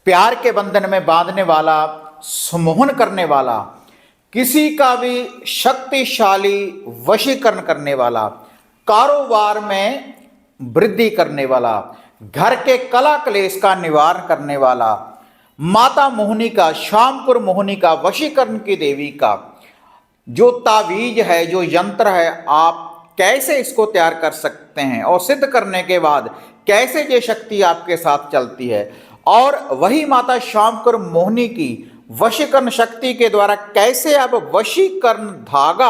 प्यार के बंधन में बांधने वाला, सम्मोहन करने वाला, किसी का भी शक्तिशाली वशीकरण करने वाला, कारोबार में वृद्धि करने वाला, घर के कला क्लेश का निवारण करने वाला, माता मोहिनी का, शामपुर मोहिनी का, वशीकरण की देवी का जो तावीज है, जो यंत्र है, आप कैसे इसको तैयार कर सकते हैं और सिद्ध करने के बाद कैसे ये शक्ति आपके साथ चलती है, और वही माता शामपुर मोहिनी की वशीकरण शक्ति के द्वारा कैसे आप वशीकरण धागा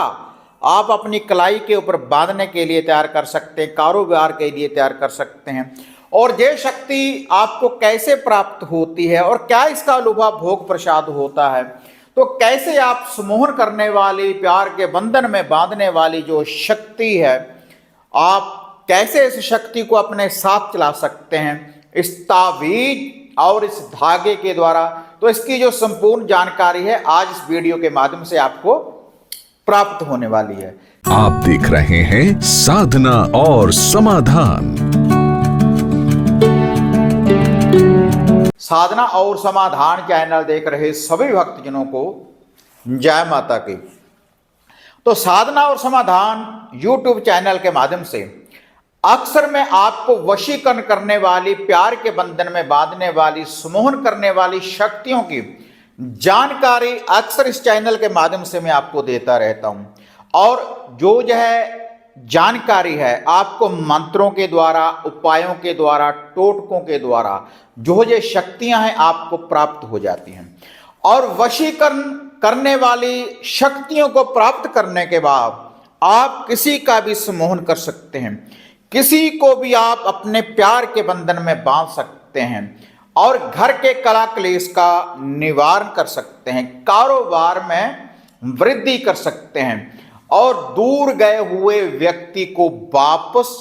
आप अपनी कलाई के ऊपर बांधने के लिए तैयार कर सकते हैं, कारोबार के लिए तैयार कर सकते हैं, और ये शक्ति आपको कैसे प्राप्त होती है और क्या इसका लुभा भोग प्रसाद होता है, तो कैसे आप सम्मोहन करने वाली, प्यार के बंधन में बांधने वाली जो शक्ति है, आप कैसे इस शक्ति को अपने साथ चला सकते हैं इस तावीज और इस धागे के द्वारा, तो इसकी जो संपूर्ण जानकारी है आज इस वीडियो के माध्यम से आपको प्राप्त होने वाली है। आप देख रहे हैं साधना और समाधान। साधना और समाधान चैनल देख रहे सभी भक्तजनों को जय माता की। तो साधना और समाधान यूट्यूब चैनल के माध्यम से अक्सर मैं आपको वशीकरण करने वाली, प्यार के बंधन में बांधने वाली, सम्मोहन करने वाली शक्तियों की जानकारी अक्सर इस चैनल के माध्यम से मैं आपको देता रहता हूं, और जो है जानकारी है आपको मंत्रों के द्वारा, उपायों के द्वारा, टोटकों के द्वारा जो ये शक्तियां हैं आपको प्राप्त हो जाती हैं। और वशीकरण करने वाली शक्तियों को प्राप्त करने के बाद आप किसी का भी सम्मोहन कर सकते हैं, किसी को भी आप अपने प्यार के बंधन में बांध सकते हैं, और घर के कला क्लेश का निवारण कर सकते हैं, कारोबार में वृद्धि कर सकते हैं, और दूर गए हुए व्यक्ति को वापस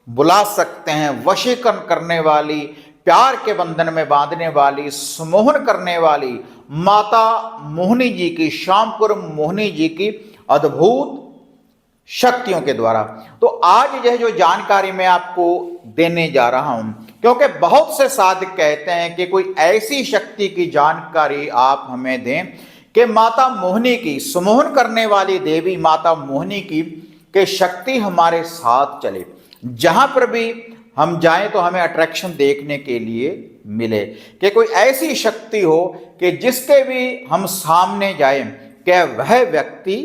बुला सकते हैं। वशीकरण करने वाली, प्यार के बंधन में बांधने वाली, सम्मोहन करने वाली माता मोहिनी जी की, शामपुर मोहिनी जी की अद्भुत शक्तियों के द्वारा। तो आज यह जो जानकारी मैं आपको देने जा रहा हूं, क्योंकि बहुत से साधक कहते हैं कि कोई ऐसी शक्ति की जानकारी आप हमें दें कि माता मोहिनी की, सम्मोहन करने वाली देवी माता मोहिनी की के शक्ति हमारे साथ चले, जहां पर भी हम जाएं तो हमें अट्रैक्शन देखने के लिए मिले, कि कोई ऐसी शक्ति हो कि जिसके भी हम सामने जाएं कि वह व्यक्ति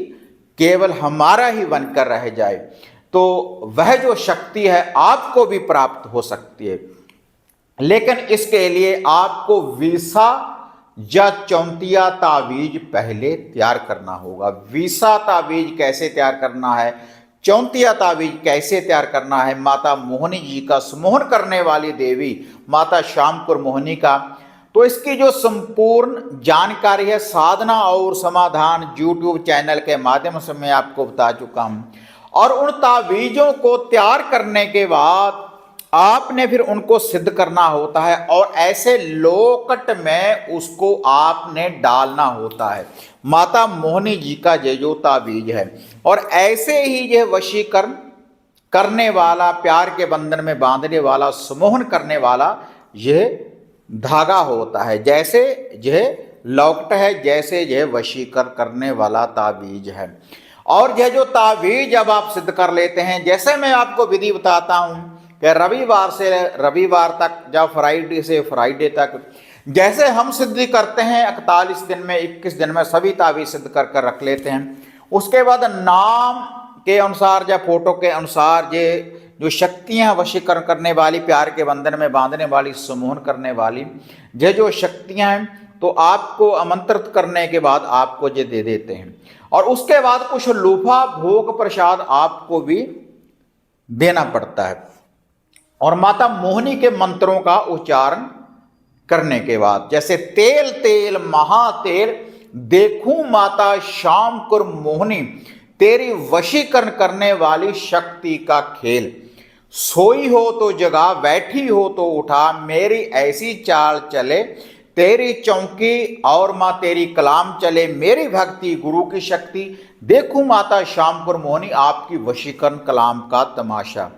केवल हमारा ही बनकर रह जाए, तो वह जो शक्ति है आपको भी प्राप्त हो सकती है। लेकिन इसके लिए आपको वीसा या चौंतिया तावीज पहले तैयार करना होगा। वीसा तावीज कैसे तैयार करना है, चौंतिया तावीज कैसे तैयार करना है, माता मोहिनी जी का सम्मोहन करने वाली देवी माता शामपुर मोहिनी का, तो इसकी जो संपूर्ण जानकारी है साधना और समाधान यूट्यूब चैनल के माध्यम से मैं आपको बता चुका हूं। और उन तावीजों को तैयार करने के बाद आपने फिर उनको सिद्ध करना होता है, और ऐसे लोकट में उसको आपने डालना होता है, माता मोहिनी जी का ये जो तावीज है। और ऐसे ही यह वशीकरण करने वाला, प्यार के बंधन में बांधने वाला, सम्मोहन करने वाला यह धागा होता है, जैसे यह लौकट है, जैसे यह वशीकरण करने वाला तावीज है। और यह जो तावीज जब आप सिद्ध कर लेते हैं, जैसे मैं आपको विधि बताता हूं कि रविवार से रविवार तक या फ्राइडे से फ्राइडे तक, जैसे हम सिद्धि करते हैं 41 दिन में, 21 दिन में सभी तावीज सिद्ध कर कर रख लेते हैं। उसके बाद नाम के अनुसार या फोटो के अनुसार ये जो शक्तियां वशीकरण करने वाली, प्यार के बंधन में बांधने वाली, सम्मोहन करने वाली ये जो शक्तियां हैं, तो आपको आमंत्रित करने के बाद आपको ये दे देते हैं, और उसके बाद कुछ लूफा भोग प्रसाद आपको भी देना पड़ता है। और माता मोहिनी के मंत्रों का उच्चारण करने के बाद, जैसे तेल तेल महातेल देखूं माता शामपुर मोहिनी, तेरी वशीकरण करने वाली शक्ति का खेल, सोई हो तो जगा, बैठी हो तो उठा, मेरी ऐसी चाल चले, तेरी चौकी और माँ तेरी कलाम चले, मेरी भक्ति गुरु की शक्ति, देखूं माता शामपुर मोहिनी आपकी वशीकरण कलाम का तमाशा।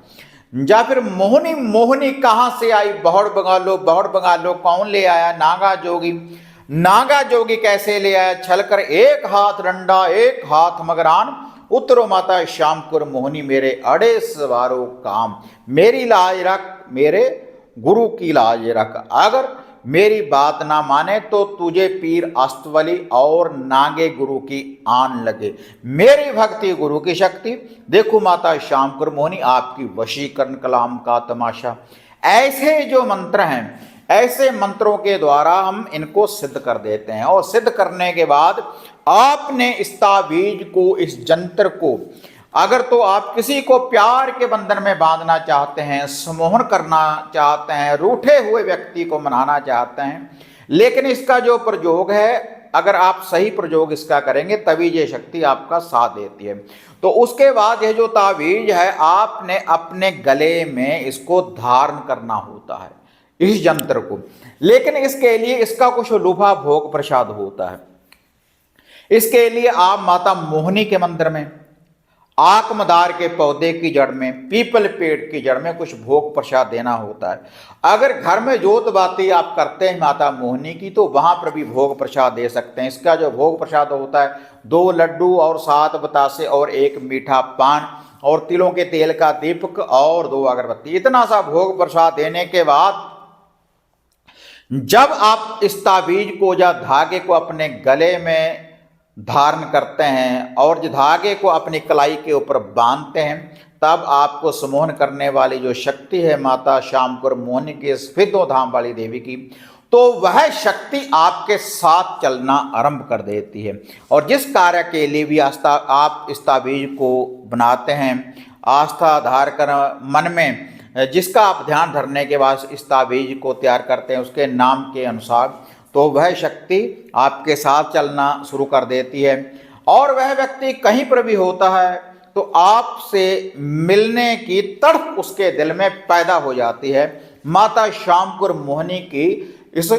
या फिर मोहनी मोहनी कहाँ से आई, बहुड़ बंगा लो कौन ले आया, नागा जोगी कैसे ले आया, छलकर एक हाथ डंडा एक हाथ मगरान, उतरो माता श्यामपुर मोहनी मेरे अड़े सवारो काम, मेरी लाज रख मेरे गुरु की लाज रख, अगर मेरी बात ना माने तो तुझे पीर अस्तवली और नागे गुरु की आन लगे, मेरी भक्ति गुरु की शक्ति, देखो माता श्यामपुर मोहनी आपकी वशीकरण कलाम का तमाशा। ऐसे जो मंत्र हैं, ऐसे मंत्रों के द्वारा हम इनको सिद्ध कर देते हैं, और सिद्ध करने के बाद आपने इस ताबीज को, इस जंत्र को, अगर तो आप किसी को प्यार के बंधन में बांधना चाहते हैं, सम्मोहन करना चाहते हैं, रूठे हुए व्यक्ति को मनाना चाहते हैं, लेकिन इसका जो प्रयोग है, अगर आप सही प्रयोग इसका करेंगे तभी ये शक्ति आपका साथ देती है। तो उसके बाद यह जो ताबीज है आपने अपने गले में इसको धारण करना होता है, इस यंत्र को, लेकिन इसके लिए इसका कुछ लुभा भोग प्रसाद होता है। इसके लिए आप माता मोहिनी के मंदिर में, आकमदार के पौधे की जड़ में, पीपल पेड़ की जड़ में कुछ भोग प्रसाद देना होता है। अगर घर में जोत बाती आप करते हैं माता मोहिनी की, तो वहां पर भी भोग प्रसाद दे सकते हैं। इसका जो भोग प्रसाद होता है, 2 लड्डू और 7 बतासे और 1 मीठा पान और तिलों के तेल का दीपक और 2 अगरबत्ती, इतना सा भोग प्रसाद देने के बाद जब आप इस ताबीज को या धागे को अपने गले में धारण करते हैं और जो धागे को अपनी कलाई के ऊपर बांधते हैं, तब आपको सम्मोहन करने वाली जो शक्ति है माता श्यामपुर मोहिनी की, स्फीतो धाम वाली देवी की, तो वह शक्ति आपके साथ चलना आरंभ कर देती है। और जिस कार्य के लिए भी आप इस ताबीज को बनाते हैं, आस्था धार कर मन में जिसका आप ध्यान धरने के बाद इस ताबीज को तैयार करते हैं, उसके नाम के अनुसार, तो वह शक्ति आपके साथ चलना शुरू कर देती है। और वह व्यक्ति कहीं पर भी होता है तो आपसे मिलने की तड़प उसके दिल में पैदा हो जाती है माता श्यामपुर मोहिनी की इस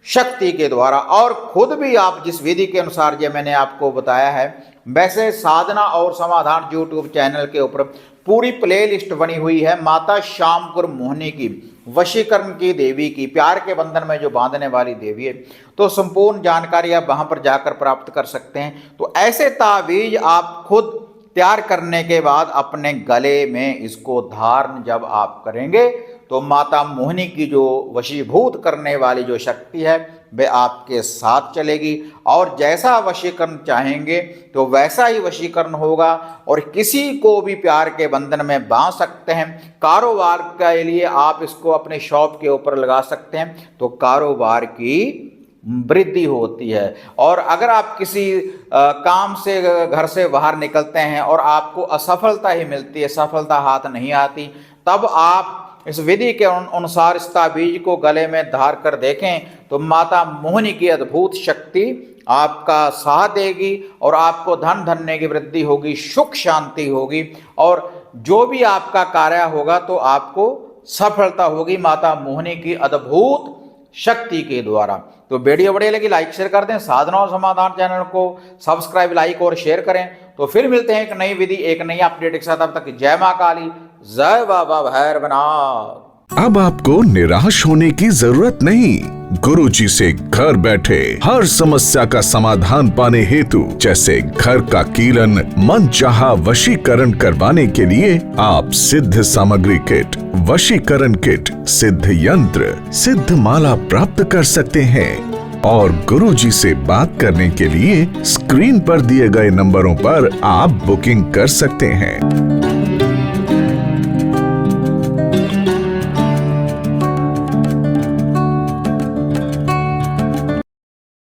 शक्ति के द्वारा। और खुद भी आप जिस विधि के अनुसार ये मैंने आपको बताया है, वैसे साधना और समाधान यूट्यूब चैनल के ऊपर पूरी प्ले लिस्ट बनी हुई है माता श्यामपुर मोहिनी की, वशीकरण की देवी की, प्यार के बंधन में जो बांधने वाली देवी है। तो संपूर्ण जानकारी आप वहां पर जाकर प्राप्त कर सकते हैं। तो ऐसे ताबीज आप खुद तैयार करने के बाद अपने गले में इसको धारण जब आप करेंगे, तो माता मोहिनी की जो वशीभूत करने वाली जो शक्ति है वह आपके साथ चलेगी, और जैसा वशीकरण चाहेंगे तो वैसा ही वशीकरण होगा। और किसी को भी प्यार के बंधन में बांध सकते हैं। कारोबार के लिए आप इसको अपने शॉप के ऊपर लगा सकते हैं, तो कारोबार की वृद्धि होती है। और अगर आप किसी काम से घर से बाहर निकलते हैं और आपको असफलता ही मिलती है, सफलता हाथ नहीं आती, तब आप इस विधि के अनुसार इस ताबीज को गले में धार कर देखें, तो माता मोहिनी की अद्भुत शक्ति आपका साथ देगी और आपको धन धन्य की वृद्धि होगी, सुख शांति होगी, और जो भी आपका कार्य होगा तो आपको सफलता होगी माता मोहिनी की अद्भुत शक्ति के द्वारा। तो वीडियो बढ़िया लगी लाइक शेयर कर दें, साधना और समाधान चैनल को सब्सक्राइब लाइक और शेयर करें। तो फिर मिलते हैं एक नई विधि एक नई अपडेट के साथ। तब तक जय मां काली, जय बाबा भैरवनाथ। अब आपको निराश होने की जरूरत नहीं। गुरुजी से घर बैठे हर समस्या का समाधान पाने हेतु, जैसे घर का कीलन, मनचाहा वशीकरण करवाने के लिए आप सिद्ध सामग्री किट, वशीकरण किट, सिद्ध यंत्र, सिद्ध माला प्राप्त कर सकते हैं। और गुरुजी से बात करने के लिए स्क्रीन पर दिए गए नंबरों पर आप बुकिंग कर सकते हैं।